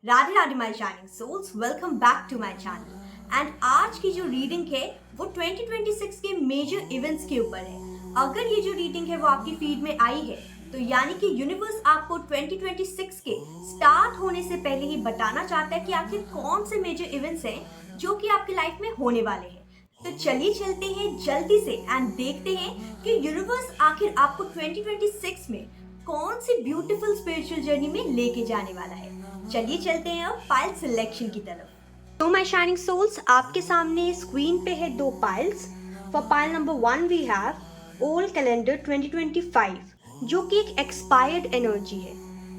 Radhe Radhe my shining souls, welcome back to my channel. And आज की जो रीडिंग है वो 2026 के मेजर इवेंट्स के ऊपर है। अगर ये जो रीडिंग है वो आपकी फीड में आई है तो यानी कि यूनिवर्स आपको 2026 के स्टार्ट होने से पहले ही बताना चाहता है कि आखिर कौन से मेजर इवेंट्स हैं जो कि आपकी लाइफ में होने वाले हैं। तो चलिए चलते हैं जल्दी से एंड देखते हैं कि यूनिवर्स आखिर आपको 2026 में कौन सी ब्यूटीफुल स्पिरिचुअल जर्नी में लेके जाने वाला है। चलिए चलते हैं अब पाइल सिलेक्शन की तरफ। तो माय शाइनिंग सोल्स, आपके सामने स्क्रीन पे है दो piles. For pile number 1 we have old calendar 2025 जो कि एक एक्सपायर्ड एनर्जी है,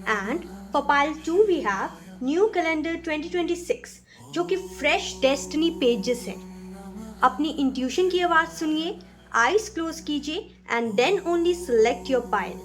and for pile 2 we have new calendar 2026 जो कि फ्रेश डेस्टिनी पेजेस हैं। अपनी इंट्यूशन की आवाज सुनिए, आईज क्लोज कीजिए and then only select your pile.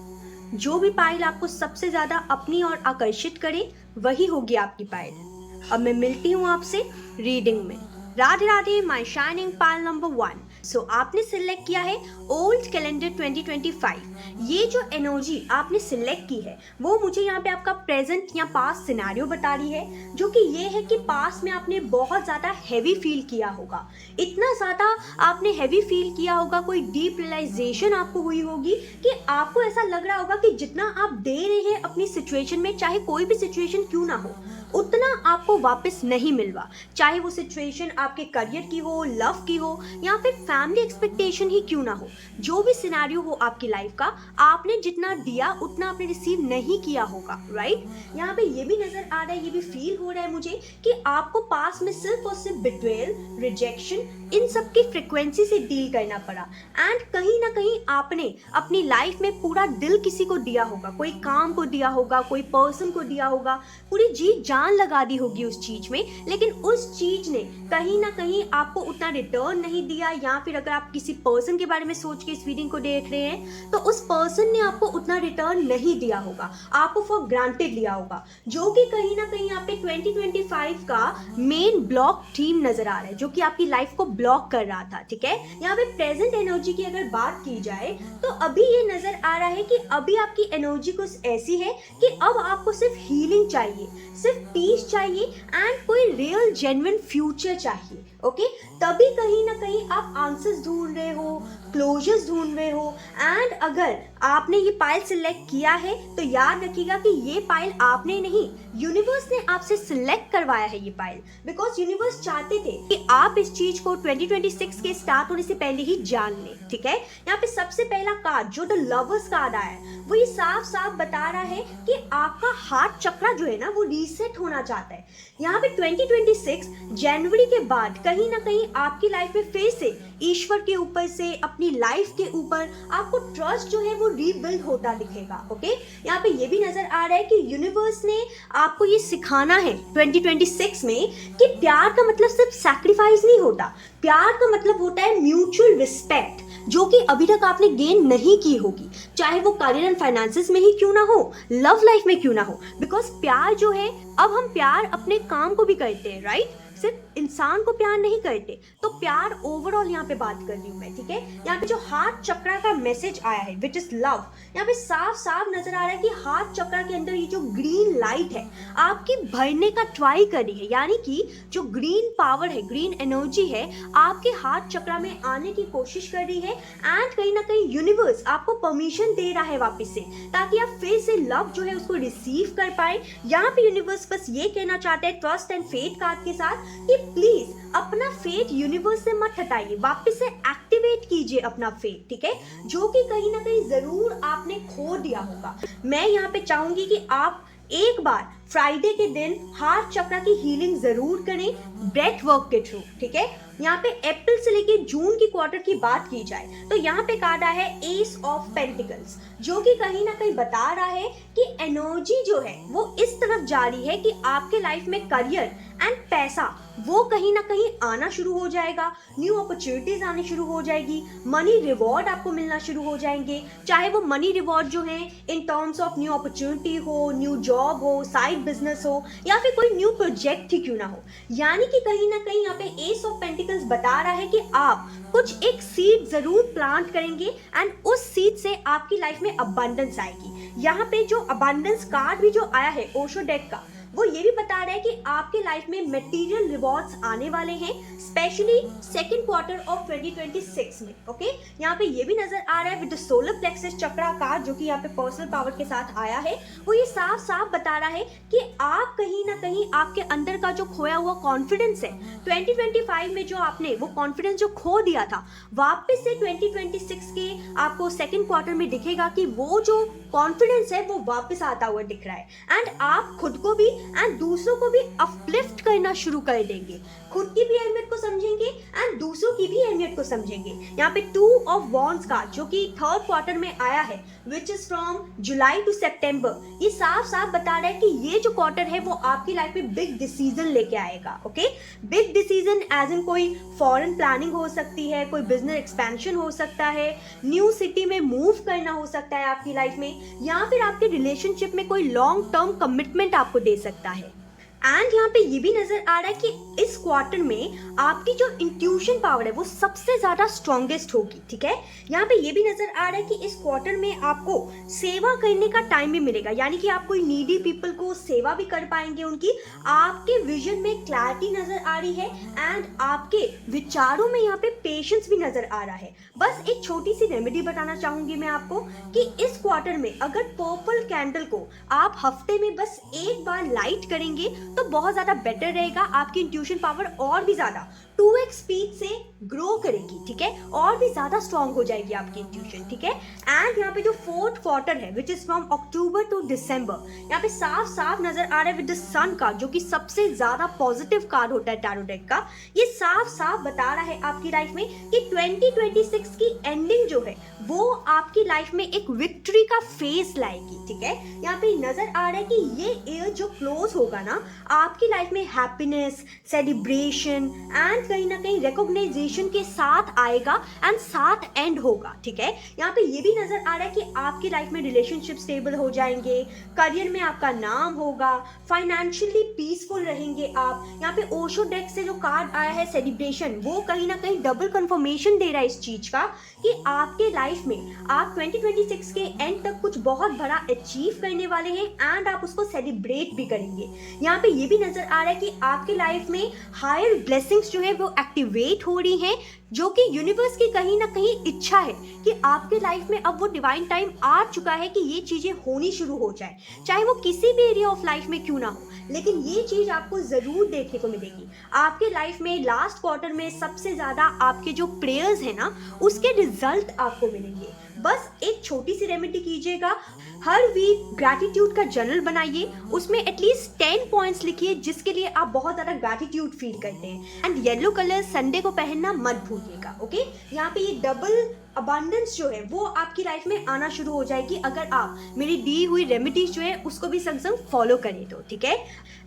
जो भी पाइल आपको सबसे ज्यादा अपनी ओर आकर्षित करे वही होगी आपकी पाइल। अब मैं मिलती हूँ आपसे रीडिंग में। Radhe Radhe my shining pile number 1। सो आपने सिलेक्ट किया है ओल्ड कैलेंडर 2025। ये जो एनर्जी आपने सिलेक्ट की है वो मुझे यहाँ पे आपका प्रेजेंट या पास्ट सिनेरियो बता रही है, जो कि ये है कि पास्ट में आपने बहुत ज़्यादा हैवी फील किया होगा। इतना ज़्यादा आपने हैवी फील किया होगा, कोई डीप रियलाइजेशन आपको हुई होगी कि आपको ऐसा लग रहा होगा कि जितना आप दे रहे हैं अपनी सिचुएशन में, चाहे कोई भी सिचुएशन क्यों ना हो, उतना आपको वापस नहीं मिलवा। चाहे वो सिचुएशन आपके करियर की हो, लव की हो या फिर फैमिली एक्सपेक्टेशन ही क्यों ना हो, जो भी सिनेरियो हो आपकी लाइफ का, आपने जितना दिया उतना आपने रिसीव नहीं किया होगा, राइट। यहाँ पे ये भी नजर आ रहा है, ये भी फील हो रहा है मुझे कि आपको पास में सिर्फ और सिर्फ बिट्रेयल, रिजेक्शन, इन सब की फ्रिक्वेंसी से डील करना पड़ा। एंड कहीं ना कहीं आपने अपनी लाइफ में पूरा दिल किसी को दिया होगा, कोई काम को दिया होगा, कोई पर्सन को दिया होगा, पूरी जी जान लगा दी होगी उस चीज में, लेकिन उस चीज ने कहीं ना कहीं आपको उतना रिटर्न नहीं दिया। या फिर अगर आप किसी पर्सन के बारे में सोच के इस रीडिंग को देख रहे हैं तो उस पर्सन ने आपको उतना रिटर्न नहीं दिया होगा, आपको फॉर ग्रांटेड लिया होगा, जो कि कहीं ना कहीं आपके 2025 का मेन ब्लॉक थीम नजर आ रहा है, जो कि आपकी लाइफ को ब्लॉक कर रहा था। ठीक है, यहाँ पे प्रेजेंट एनर्जी की अगर बात की जाए तो अभी ये नजर आ रहा है कि अभी आपकी एनर्जी कुछ ऐसी है कि अब आपको सिर्फ हीलिंग चाहिए, सिर्फ पीस चाहिए एंड कोई रियल जेन्युइन फ्यूचर चाहिए। ओके, तभी कहीं ना कहीं आप आंसर्स ढूंढ रहे हो, क्लोजर्स ढूंढ रहे हो। एंड अगर आपने ये पाइल सिलेक्ट किया है तो याद रखिएगा कि ये पाइल आपने नहीं, यूनिवर्स ने आपसे सिलेक्ट करवाया है ये पाइल, बिकॉज यूनिवर्स चाहते थे कि आप इस चीज को 2026 के स्टार्ट होने से पहले ही जान लें। ठीक है, यहाँ पे सबसे पहला कार्ड जो द लवर्स कार्ड आया है वो ये साफ साफ बता रहा है कि आपका हार्ट चक्रा जो है ना वो रीसेट होना चाहता है। यहाँ पे 2026 जनवरी के बाद कहीं ना कहीं आपकी लाइफ में फिर से ईश्वर के ऊपर से, अपनी लाइफ के ऊपर आपको ट्रस्ट जो है वो रीबिल्ड होता दिखेगा। ओके, यहाँ पे ये भी नजर आ रहा है कि यूनिवर्स ने आपको ये सिखाना है 2026 में कि प्यार का मतलब सिर्फ सैक्रिफाइस नहीं होता, प्यार का मतलब होता है म्यूचुअल रिस्पेक्ट, जो कि अभी तक आपने गेन नहीं की होगी, चाहे वो करियर एंड फाइनेंसेस में ही क्यों ना हो, लव लाइफ में क्यों ना हो। बिकॉज प्यार जो है, अब हम प्यार अपने काम को भी करते हैं, राइट, सिर्फ इंसान को प्यार नहीं करते। तो प्यार ओवरऑल यहाँ पे बात कर रही हूँ मैं। ठीक है, यहाँ पे जो हार्ट चक्रा का मैसेज आया है विच इज लव, यहाँ पे साफ साफ नजर आ रहा है कि हार्ट चक्रा के अंदर ये जो ग्रीन लाइट है आपकी भरने का ट्राई कर रही है, यानी कि जो ग्रीन पावर है, ग्रीन एनर्जी है, आपके हार्ट चक्रा में आने की कोशिश कर रही है। एंड कहीं ना कहीं यूनिवर्स आपको परमिशन दे रहा है वापस से, ताकि आप फिर से लव जो है उसको रिसीव कर पाए। यहाँ पे यूनिवर्स बस ये कहना चाहते हैं ट्रस्ट एंड फेथ कार्ड के साथ कि प्लीज अपना फेथ यूनिवर्स से मत हटाइए, वापस से एक्टिवेट कीजिए अपना फेथ। ठीक है, जो कि कहीं ना कहीं जरूर आपने खो दिया होगा। मैं यहाँ पे चाहूंगी कि आप एक बार फ्राइडे के दिन हार्ट चक्रा की हीलिंग जरूर करें ब्रेथ वर्क के थ्रू। ठीक है, यहाँ पे अप्रैल से लेके जून की क्वार्टर की बात की जाए तो यहाँ पे कार्ड आया है एस ऑफ पेंटिकल्स, जो कि कहीं ना कहीं बता रहा है कि एनर्जी जो है वो इस तरफ जा रही है कि आपके लाइफ में करियर एंड पैसा वो कहीं ना कहीं आना शुरू हो जाएगा, न्यू अपॉर्चुनिटीज आनी शुरू हो जाएगी, मनी रिवॉर्ड आपको मिलना शुरू हो जाएंगे। चाहे वो मनी रिवॉर्ड जो है in terms of new opportunity हो, न्यू जॉब हो, साइड बिजनेस हो या फिर कोई न्यू प्रोजेक्ट ही क्यों ना हो। यानी कि कहीं ना कहीं यहाँ पे एस ऑफ पेंटिकल्स बता रहा है कि आप कुछ एक सीड जरूर प्लांट करेंगे एंड उस सीड से आपकी लाइफ में अबंडेंस आएगी। यहाँ पे जो अबंडेंस कार्ड भी जो आया है ओशो डेक का, वो ये भी बता रहा है कि आपके लाइफ में मटेरियल रिवॉर्ड्स आने वाले हैं, स्पेशली सेकंड क्वार्टर ऑफ 2026 में। ओके, यहाँ पे ये भी नजर आ रहा है विद द सोलर प्लेक्सस चक्राकार जो कि यहाँ पे पर्सनल पावर के साथ आया है, वो ये साफ साफ बता रहा है कि आप कहीं ना कहीं आपके अंदर का जो खोया हुआ कॉन्फिडेंस है 2025 में, जो आपने वो कॉन्फिडेंस जो खो दिया था, वापस से 2026 के आपको सेकंड क्वार्टर में दिखेगा कि वो जो कॉन्फिडेंस है वो वापस आता हुआ दिख रहा है। एंड आप खुद को भी एंड दूसरों को भी अपलिफ्ट करना शुरू कर देंगे, खुद की भी अहमियत को समझेंगे एंड दूसरों की भी अहमियत को समझेंगे। यहाँ पे 2 ऑफ वॉन्ड्स का जो कि थर्ड क्वार्टर में आया है, which is from July to September, ये साफ साफ बता रहा है कि ये जो क्वार्टर है वो आपकी लाइफ में बिग डिसीजन लेके आएगा। Okay, big decision as in कोई फॉरेन प्लानिंग हो सकती है, कोई बिजनेस एक्सपेंशन हो सकता है, न्यू सिटी में मूव करना हो सकता है आपकी लाइफ में, या फिर आपके रिलेशनशिप में कोई लॉन्ग टर्म कमिटमेंट आपको दे सकता है। एंड यहाँ पे ये भी नजर आ रहा है कि इस क्वार्टर में आपकी जो इंट्यूशन पावर है वो सबसे ज्यादा स्ट्रॉन्गेस्ट होगी। ठीक है, यहाँ पे ये भी नजर आ रहा है कि इस क्वार्टर में आपको सेवा करने का टाइम भी मिलेगा, यानी कि आप कोई नीडी पीपल को सेवा भी कर पाएंगे उनकी। आपके विजन में क्लैरिटी नजर आ रही है एंड आपके विचारों में यहाँ पे पेशेंस भी नजर आ रहा है। बस एक छोटी सी रेमेडी बताना चाहूंगी मैं आपको कि इस क्वार्टर में अगर पर्पल कैंडल को आप हफ्ते में बस एक बार लाइट करेंगे तो बहुत ज्यादा बेटर रहेगा। आपकी इंट्यूशन पावर और भी ज्यादा 2x स्पीड से ग्रो करेगी। ठीक है, और भी ज्यादा स्ट्रॉन्ग हो जाएगी आपकी इंट्यूशन। ठीक है, एंड यहाँ पे जो फोर्थ क्वार्टर है which is from October to December, यहाँ पे साफ साफ नजर आ रहा है विद द सन का, जो कि सबसे ज्यादा पॉजिटिव कार्ड होता है टैरो डेक का। ये साफ साफ बता रहा है आपकी लाइफ में कि 2026 की एंडिंग जो है वो आपकी लाइफ में एक विक्ट्री का फेस लाएगी। ठीक है, यहाँ पे नजर आ रहा है कि ये ईयर जो क्लोज होगा ना आपकी लाइफ में हैप्पीनेस, सेलिब्रेशन एंड कहीं ना कहीं रिकॉग्नाइजेशन के साथ आएगा एंड साथ एंड होगा। ठीक है, यहाँ पे ये भी नजर आ रहा है कि आपकी लाइफ में रिलेशनशिप स्टेबल हो जाएंगे, करियर में आपका नाम होगा, फाइनेंशियली पीसफुल रहेंगे आप। यहाँ पे ओशो डेक से जो कार्ड आया है सेलिब्रेशन, वो कहीं ना कहीं डबल कंफर्मेशन दे रहा है इस चीज का कि आपके लाइफ में आप 2026 के एंड तक कुछ बहुत बड़ा अचीव करने वाले हैं एंड आप उसको सेलिब्रेट भी करेंगे। यहाँ पे ये भी नजर आ रहा है कि आपके लाइफ में हायर ब्लेसिंग्स जो है वो एक्टिवेट हो रही हैं, जो कि यूनिवर्स की कहीं ना कहीं इच्छा है कि आपके लाइफ में अब वो डिवाइन टाइम आ चुका है कि ये चीजें होनी शुरू हो जाए, चाहे वो किसी भी एरिया ऑफ लाइफ में क्यों ना हो, लेकिन ये चीज आपको जरूर देखने को मिलेगी। आपके लाइफ में लास्ट क्वार्टर में सबसे ज्यादा आपके जो प्रेयर्स है ना उसके रिजल्ट आपको मिलेंगे। बस एक छोटी सी रेमेडी कीजिएगा, हर वीक ग्रैटिट्यूड का जर्नल बनाइए, उसमें एटलीस्ट 10 पॉइंट्स लिखिए जिसके लिए आप बहुत ज़्यादा ग्रैटिट्यूड फील करते हैं। एंड येलो कलर संडे को पहनना मत भूलिएगा। ओके, यहाँ पे ये डबल अबंडेंस जो है वो आपकी लाइफ में आना शुरू हो जाएगी अगर आप मेरी दी हुई रेमेडीज जो है उसको भी संग संग फॉलो करें तो। ठीक है,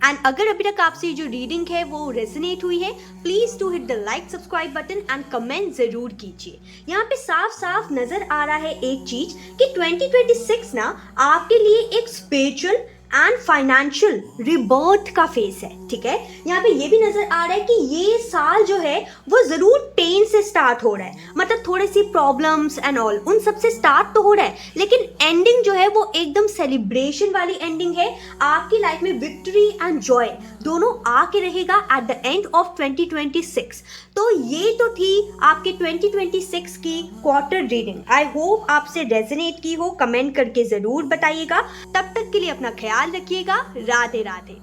एंड अगर अभी तक आपसे जो रीडिंग है वो रेजोनेट हुई है, please to hit the like subscribe button and comment जरूर कीजिए। यहाँ पे साफ साफ नजर आ रहा है एक चीज कि 2026 ना आपके लिए एक स्पिरिचुअल एंड फाइनेंशियल रिबर्थ का फेस है। ठीक है, यहाँ पे ये भी नजर आ रहा है कि ये साल जो है वो जरूर पेन से स्टार्ट हो रहा है, मतलब थोड़ी सी प्रॉब्लम्स एंड ऑल उन सब से स्टार्ट तो हो रहा है, लेकिन एंडिंग जो है वो एकदम सेलिब्रेशन वाली एंडिंग है। आपकी लाइफ में विक्ट्री एंड जॉय दोनों आके रहेगा एट द एंड ऑफ 2026। तो ये तो थी आपके 2026 की क्वार्टर रीडिंग। आई होप आपसे रेजोनेट की हो, कमेंट करके जरूर बताइएगा। तब तक के लिए अपना ख्याल रखिएगा। Radhe Radhe.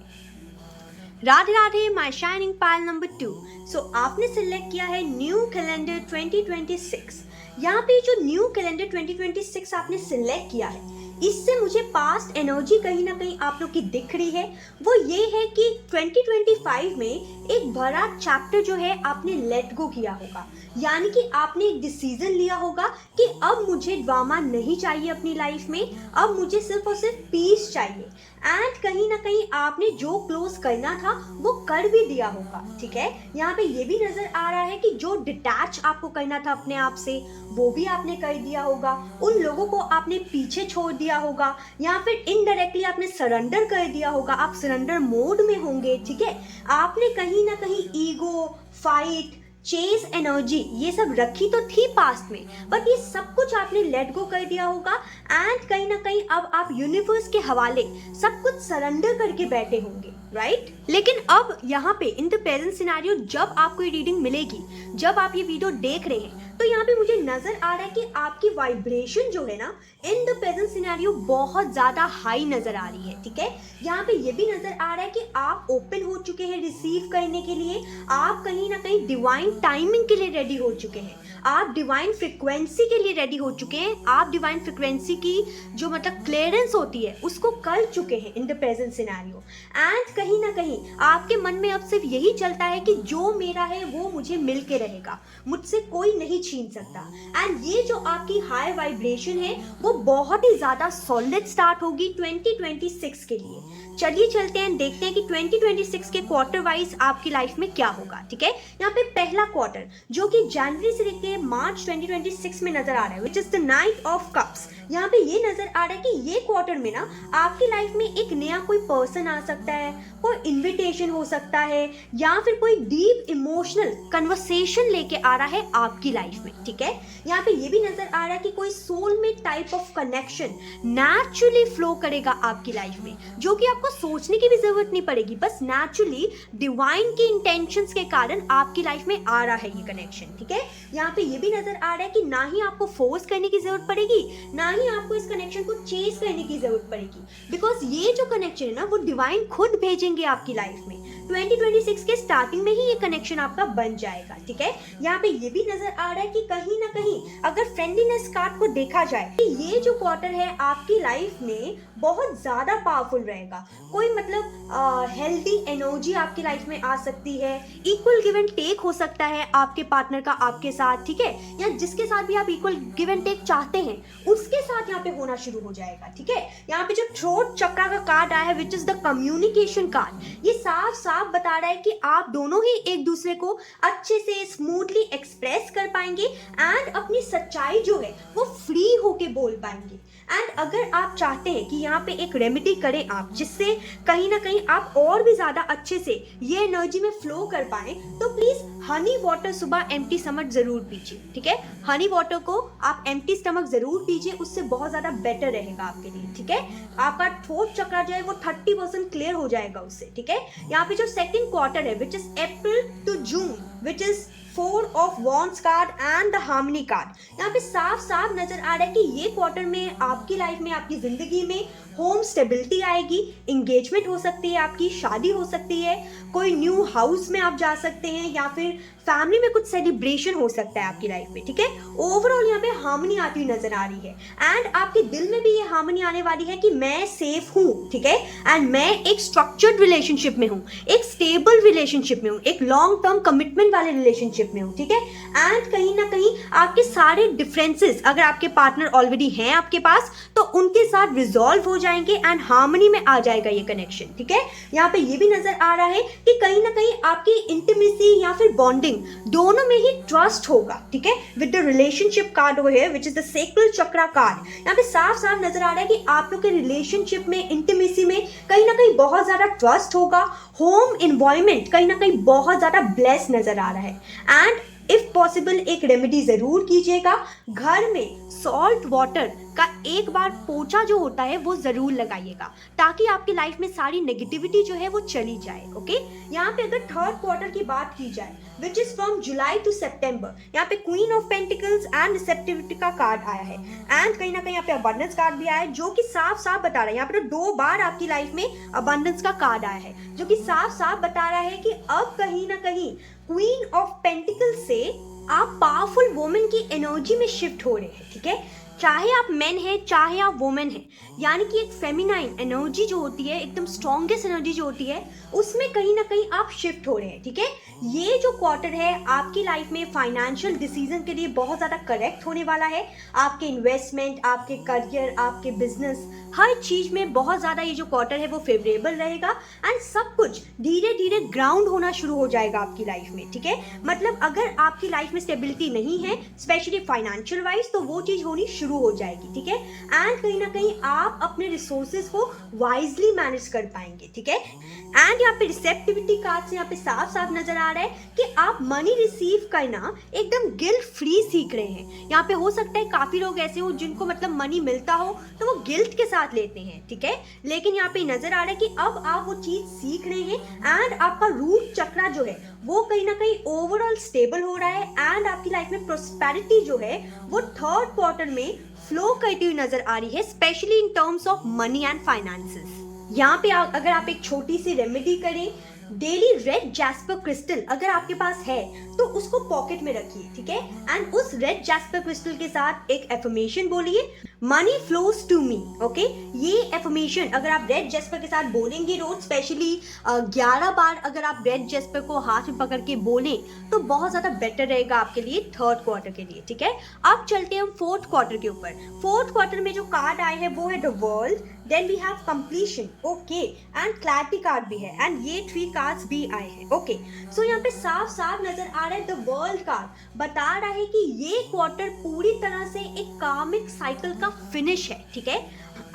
Radhe Radhe my shining pile number 2। सो आपने सिलेक्ट किया है न्यू कैलेंडर 2026। यहाँ पे जो न्यू कैलेंडर 2026 आपने सिलेक्ट किया है, इससे मुझे पास्ट एनर्जी कहीं ना कहीं आप लोग की दिख रही है। वो ये है कि 2025 में एक बड़ा चैप्टर जो है आपने लेट गो किया होगा, यानी कि आपने एक डिसीजन लिया होगा कि अब मुझे ड्रामा नहीं चाहिए अपनी लाइफ में, अब मुझे सिर्फ और सिर्फ पीस चाहिए। एंड कहीं ना कहीं आपने जो क्लोज करना था वो कर भी दिया होगा। ठीक है, यहाँ पे ये भी नजर आ रहा है कि जो डिटैच आपको करना था अपने आप से वो भी आपने कर दिया होगा, उन लोगों को आपने पीछे छोड़ दिया होगा, या फिर इनडायरेक्टली आपने सरेंडर कर दिया होगा, आप सरेंडर मोड में होंगे। ठीक है, आपने कहीं ना कहीं ईगो, फाइट, चेस एनर्जी ये सब रखी तो थी पास्ट में, बट ये सब कुछ आपने लेट गो कर दिया होगा। एंड कहीं ना कहीं अब आप यूनिवर्स के हवाले सब कुछ सरेंडर करके बैठे होंगे। राइट? लेकिन अब यहाँ पे इन द प्रेजेंट सिनेरियो जब आपको ये रीडिंग मिलेगी, जब आप ये वीडियो देख रहे हैं, तो यहाँ पे मुझे नजर आ रहा है कि आपकी वाइब्रेशन जो है ना इन द प्रेजेंट सिनेरियो बहुत ज्यादा हाई नजर आ रही है, ठीक है? यहाँ पे ये भी नजर आ रहा है कि आप ओपन हो चुके हैं रिसीव करने के लिए, आप कहीं ना कहीं डिवाइन टाइमिंग के लिए रेडी हो चुके हैं, आप डिवाइन फ्रिक्वेंसी के लिए रेडी हो चुके हैं, आप डिवाइन फ्रिक्वेंसी की जो मतलब क्लियरेंस होती है उसको कर चुके हैं in the present scenario. And कहीं ना कहीं आपके मन में अब सिर्फ यही चलता है कि जो मेरा है वो मुझे मिल के रहेगा, मुझसे कोई नहीं छीन सकता। एंड ये जो आपकी हाई वाइब्रेशन है वो बहुत ही ज्यादा सॉलिड स्टार्ट होगी 2026 के लिए। चलिए चलते हैं, देखते हैं कि 2026 के क्वार्टर वाइज आपकी लाइफ में क्या होगा, ठीक है? यहाँ पे पहला क्वार्टर जो कि जनवरी से लेकर मार्च 2026 में नजर आ रहा है, which is the night of cups. यहाँ पे ये नजर आ रहा है कि ये क्वार्टर में ना आपकी लाइफ में एक नया कोई पर्सन आ सकता है, कोई इन्विटेशन हो सकता है, या फिर कोई डीप इमोशनल कन्वर्सेशन लेके आ रहा है आपकी लाइफ में, ठीक है? यहाँ पे ये भी नजर आ रहा है कि कोई soulmate type of connection naturally flow करेगा आपकी लाइफ में, जो कि आपको सोचने की भी जरूरत नहीं पड़ेगी, बस नेचुरली डिवाइन की इंटेंशंस के कारण आपकी लाइफ में आ रहा है ये कनेक्शन, ठीक है? यहाँ पे ये भी नजर आ रहा है कि ना ही आपको फोर्स करने की जरूरत पड़ेगी, ना ही आपको इस कनेक्शन को चेस करने की जरूरत पड़ेगी, बिकॉज ये जो कनेक्शन है ना वो डिवाइन खुद भेजेंगे आपकी लाइफ में। 2026 के स्टार्टिंग में ही ये कनेक्शन आपका बन जाएगा, ठीक है? यहाँ पे ये भी नजर आ रहा है कि कहीं ना कहीं अगर फ्रेंडलीनेस कार्ड को देखा जाए कि ये जो क्वार्टर है आपकी लाइफ में बहुत ज्यादा पावरफुल रहेगा। कोई मतलब हेल्दी एनर्जी आपकी लाइफ में आ सकती है, इक्वल गिव एंड टेक हो सकता है आपके पार्टनर का आपके साथ, ठीक है? या जिसके साथ भी आप इक्वल गिव एंड टेक चाहते हैं उसके साथ यहाँ पे होना शुरू हो जाएगा, ठीक है? यहाँ पे जो थ्रोट चक्रा का कार्ड आया है which is the communication card, ये साफ साफ बता रहा है कि आप दोनों ही एक दूसरे को अच्छे से स्मूथली एक्सप्रेस कर पाएंगे एंड अपनी सच्चाई जो है वो फ्री होके बोल पाएंगे। एंड अगर आप चाहते हैं कि यहाँ पे एक रेमेडी करें आप, जिससे कहीं ना कहीं आप और भी ज्यादा अच्छे से ये एनर्जी में फ्लो कर पाए, तो प्लीज हनी वाटर सुबह एम्प्टी स्टमक जरूर पीजिए, ठीक है? हनी वाटर को आप एम्प्टी स्टमक जरूर पीजिए, उससे बहुत ज्यादा बेटर रहेगा आपके लिए, ठीक है? आपका थ्रोट चक्रा जो है वो 30% क्लियर हो जाएगा उससे, ठीक है? यहाँ पे जो सेकंड क्वार्टर है which is April to June, which is 4 of Wands card and the harmony card, यहाँ पे साफ साफ नजर आ रहा है कि ये क्वार्टर में आपकी लाइफ में, आपकी जिंदगी में होम स्टेबिलिटी आएगी, एंगेजमेंट हो सकती है, आपकी शादी हो सकती है, कोई न्यू हाउस में आप जा सकते हैं, या फिर फैमिली में कुछ सेलिब्रेशन हो सकता है आपकी लाइफ में, ठीक है? ओवरऑल यहाँ पे हार्मनी आती हुई नजर आ रही है एंड आपके दिल में भी ये हार्मनी आने वाली है कि मैं सेफ हूँ, ठीक है? एंड मैं एक स्ट्रक्चर्ड रिलेशनशिप में हूँ, एक स्टेबल रिलेशनशिप में हूँ, एक लॉन्ग टर्म कमिटमेंट वाले रिलेशनशिप में हूँ, ठीक है? एंड कहीं ना कहीं आपके सारे डिफरेंसेस, अगर आपके पार्टनर ऑलरेडी हैं आपके पास, तो उनके साथ रिजॉल्व हो जाएंगे एंड हार्मनी में आ जाएगा ये कनेक्शन, ठीक है? यहाँ पे ये भी नजर आ रहा है कि कहीं ना कहीं आपकी इंटीमेसी या फिर बॉन्डिंग दोनों में ही ट्रस्ट होगा, ठीक है? With the relationship card over here which is the sacral chakra card, यहाँ पे साफ साफ नजर आ रहा है कि आप लोग के रिलेशनशिप में, इंटीमेसी में कहीं ना कहीं बहुत ज्यादा ट्रस्ट होगा, होम एनवायरनमेंट कहीं ना कहीं बहुत ज्यादा ब्लेस नजर आ रहा है। एंड इफ पॉसिबल एक रेमेडी जरूर कीजिएगा, घर में सॉल्ट वाटर का एक बार पोछा जो होता है वो जरूर लगाइएगा, ताकि आपकी लाइफ में सारी नेगेटिविटी जो है वो चली जाए, ओके? यहाँ पे अगर थर्ड क्वार्टर की बात की जाए which is from July to September, यहाँ पे queen of pentacles and receptivity का कार्ड आया है एंड कहीं ना कहीं यहाँ पे अबंडेंस कार्ड भी आया है, जो कि साफ साफ बता रहा है, यहाँ पे तो 2 बार आपकी लाइफ में अबंडेंस का कार्ड आया है, जो कि साफ साफ बता रहा है कि अब कहीं ना कहीं क्वीन ऑफ पेंटिकल्स से आप पावरफुल वुमेन की एनर्जी में शिफ्ट हो रहे हैं, ठीक है? चाहे आप मेन हैं चाहे आप वुमेन हैं, यानी कि एक फेमिनाइन एनर्जी जो होती है, एकदम स्ट्रॉन्गेस्ट एनर्जी जो होती है, उसमें कहीं ना कहीं आप शिफ्ट हो रहे हैं, ठीक है? ये जो क्वार्टर है आपकी लाइफ में फाइनेंशियल डिसीजन के लिए बहुत ज़्यादा करेक्ट होने वाला है। आपके इन्वेस्टमेंट, आपके करियर, आपके बिजनेस, हर चीज़ में बहुत ज़्यादा ये जो क्वार्टर है वो फेवरेबल रहेगा एंड सब कुछ धीरे धीरे ग्राउंड होना शुरू हो जाएगा आपकी लाइफ में, ठीक है? मतलब अगर आपकी लाइफ में स्टेबिलिटी नहीं है, स्पेशली फाइनेंशियल वाइज, तो वो चीज़ होनी शुरू शुरू हो जाएगी, ठीक है। एंड कहीं ना कहीं आप अपने रिसोर्सेज को वाइजली मैनेज कर पाएंगे, ठीक है। एंड यहाँ पे रिसेप्टिविटी कार्ड से यहाँ पे साफ साफ नजर आ रहा है कि आप मनी रिसीव करना एकदम गिल्ट फ्री सीख रहे हैं। यहाँ पे हो सकता है काफी लोग ऐसे हो जिनको मतलब मनी मिलता हो तो वो गिल्ट के साथ लेते हैं, ठीक है। लेकिन यहाँ पे नजर आ रहा है कि अब आप वो चीज सीख रहे हैं एंड आपका रूट चक्रा जो है वो कहीं ना कहीं ओवरऑल स्टेबल हो रहा है एंड आपकी लाइफ में प्रोस्पेरिटी जो है वो थर्ड क्वार्टर में फ्लो करती हुई नजर आ रही है, specially in terms of money and finances. यहाँ पे अगर आप एक छोटी सी रेमेडी करें, डेली रेड जैस्पर क्रिस्टल अगर आपके पास है तो उसको पॉकेट में रखिए, ठीक है। एंड उस रेड जैस्पर क्रिस्टल के साथ एक एफर्मेशन बोलिए, money flows to me, okay. ये एफर्मेशन अगर आप रेड जैस्पर के साथ बोलेंगे रोज, स्पेशली 11 बार अगर आप रेड जैस्पर को हाथ में पकड़ के बोलें तो बहुत ज्यादा बेटर रहेगा आपके लिए थर्ड क्वार्टर के लिए, ठीक है। अब चलते हैं हम फोर्थ क्वार्टर के ऊपर। फोर्थ क्वार्टर में जो कार्ड आए हैं वो है the world, then we have completion, okay, and clarity card भी है एंड ये 3 कार्ड्स भी आए हैं, ओके। सो यहाँ पे साफ साफ नजर आ रहा है द वर्ल्ड कार्ड बता रहा है कि ये क्वार्टर पूरी तरह से एक कार्मिक साइकिल का फिनिश है, ठीक है।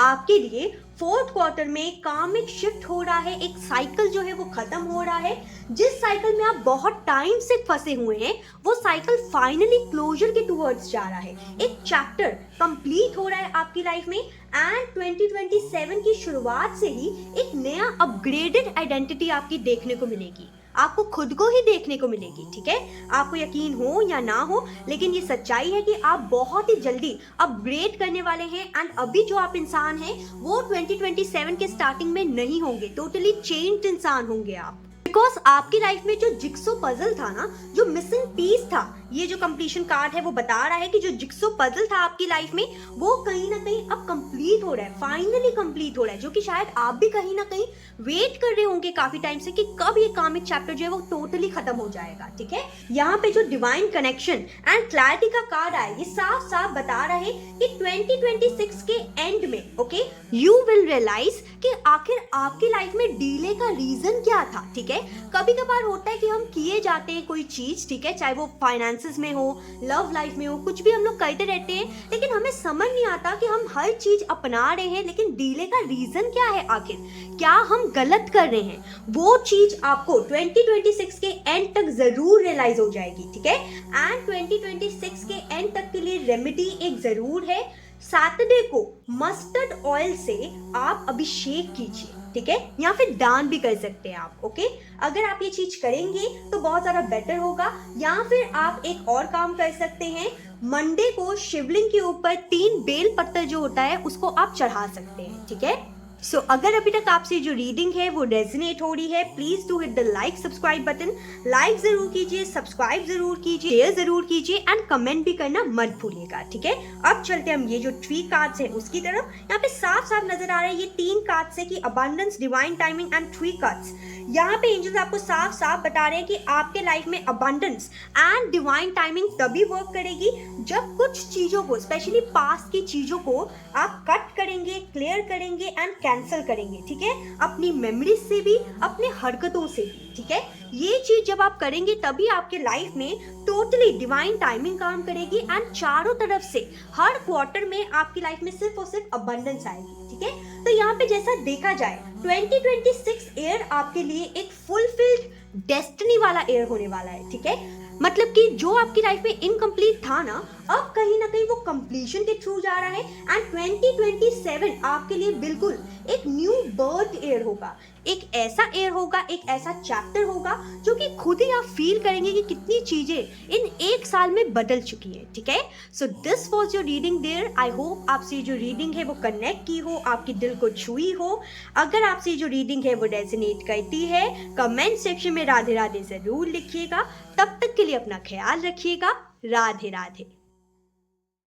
आपके लिए फोर्थ क्वार्टर में कार्मिक शिफ्ट हो रहा है, एक साइकिल जो है वो खत्म हो रहा है। जिस साइकिल में आप बहुत टाइम से फंसे हुए हैं वो साइकिल फाइनली क्लोजर के टुवर्ड्स जा रहा है, एक चैप्टर कंप्लीट हो रहा है आपकी लाइफ में एंड 2027 की शुरुआत से ही एक नया अपग्रेडेड आइडेंटिटी आपकी देखने को मिलेगी, आपको खुद को ही देखने को मिलेगी, ठीक है। आपको यकीन हो या ना हो लेकिन ये सच्चाई है कि आप बहुत ही जल्दी अपग्रेड करने वाले हैं एंड अभी जो आप इंसान हैं वो 2027 के स्टार्टिंग में नहीं होंगे, टोटली चेंज्ड इंसान होंगे आप। बिकॉज आपकी लाइफ में जो जिक्सो पजल था ना, जो मिसिंग पीस था, ये जो कंप्लीशन कार्ड है वो बता रहा है कि जो जिक्सो पजल था आपकी लाइफ में वो कहीं ना कहीं अब कंप्लीट हो रहा है, फाइनली कंप्लीट हो रहा है, जो कि शायद आप भी कहीं ना कहीं वेट कर रहे होंगे काफी टाइम से कि कब ये कार्मिक चैप्टर जो है वो टोटली खत्म हो जाएगा, ठीक है। यहाँ पे जो डिवाइन कनेक्शन एंड क्लैरिटी का कार्ड आया ये साफ साफ बता रहा है कि 2026 के एंड में, ओके, यू विल रियलाइज कि आखिर आपकी लाइफ में डिले का रीजन क्या था, ठीक है। कभी कभार होता है कि हम किए जाते हैं कोई चीज, ठीक है, चाहे वो फाइनेंसेस में हो, लव लाइफ में हो, कुछ भी हम लोग करते रहते हैं लेकिन हमें समझ नहीं आता कि हम हर चीज अपना रहे हैं लेकिन डिले का रीजन क्या है, आखिर क्या हम गलत कर रहे हैं। वो चीज आपको 2026 के एंड तक जरूर रियलाइज हो जाएगी, ठीक है। एंड 2026 के एंड तक के लिए रेमेडी एक जरूर है, सैटरडे को मस्टर्ड ऑयल से आप अभिषेक कीजिए, ठीक है, या फिर दान भी कर सकते हैं आप, ओके। अगर आप ये चीज करेंगे तो बहुत ज्यादा बेटर होगा। या फिर आप एक और काम कर सकते हैं, मंडे को शिवलिंग के ऊपर 3 बेल पत्तर जो होता है उसको आप चढ़ा सकते हैं, ठीक है। सो अगर अभी तक आपसे जो रीडिंग है वो रेजोनेट हो रही है, please do hit the like subscribe button, like जरूर कीजिए, सब्सक्राइब जरूर कीजिए, शेयर जरूर कीजिए एंड कमेंट भी करना मत भूलिएगा, ठीक है। अब चलते हैं हम ये जो 3 कार्ड्स है उसकी तरफ। यहाँ पे साफ साफ नजर आ रहा है ये 3 कार्ड्स है कि abundance, divine timing and 3 cards. यहाँ पे एंजल्स आपको साफ साफ बता रहे हैं कि आपके लाइफ में अबंडेंस एंड डिवाइन टाइमिंग तभी वर्क करेगी जब कुछ चीजों को, स्पेशली पास्ट की चीजों को आप कट करेंगे, क्लियर करेंगे एंड कैंसिल करेंगे, ठीक है, अपनी मेमोरीज से भी, अपने हरकतों से भी, ठीक है। ये चीज जब आप करेंगे तभी आपके लाइफ में टोटली डिवाइन टाइमिंग काम करेगी एंड चारों तरफ से हर क्वार्टर में आपकी लाइफ में सिर्फ और सिर्फ अबंडेंस आएगी, ठीक है। तो यहाँ पे जैसा देखा जाए 2026 ईयर आपके लिए एक फुलफिल्ड डेस्टिनी वाला ईयर होने वाला है, ठीक है। मतलब कि जो आपकी लाइफ में इनकम्प्लीट था ना, अब कहीं ना कहीं वो कंप्लीशन के थ्रू जा रहा है एंड 2027 आपके लिए बिल्कुल एक न्यू बर्थ ईयर होगा, एक ऐसा ईयर होगा, एक ऐसा चैप्टर होगा जो कि खुद ही आप फील करेंगे कि कितनी चीजें इन 1 साल में बदल चुकी हैं, ठीक है। So this was your reading there. I hope आपसे जो रीडिंग है वो कनेक्ट की हो, आपके दिल को छुई हो। अगर आपसे जो रीडिंग है वो रेजोनेट करती है, कमेंट सेक्शन में राधे राधे जरूर लिखिएगा। तब तक के लिए अपना ख्याल रखिएगा। राधे राधे।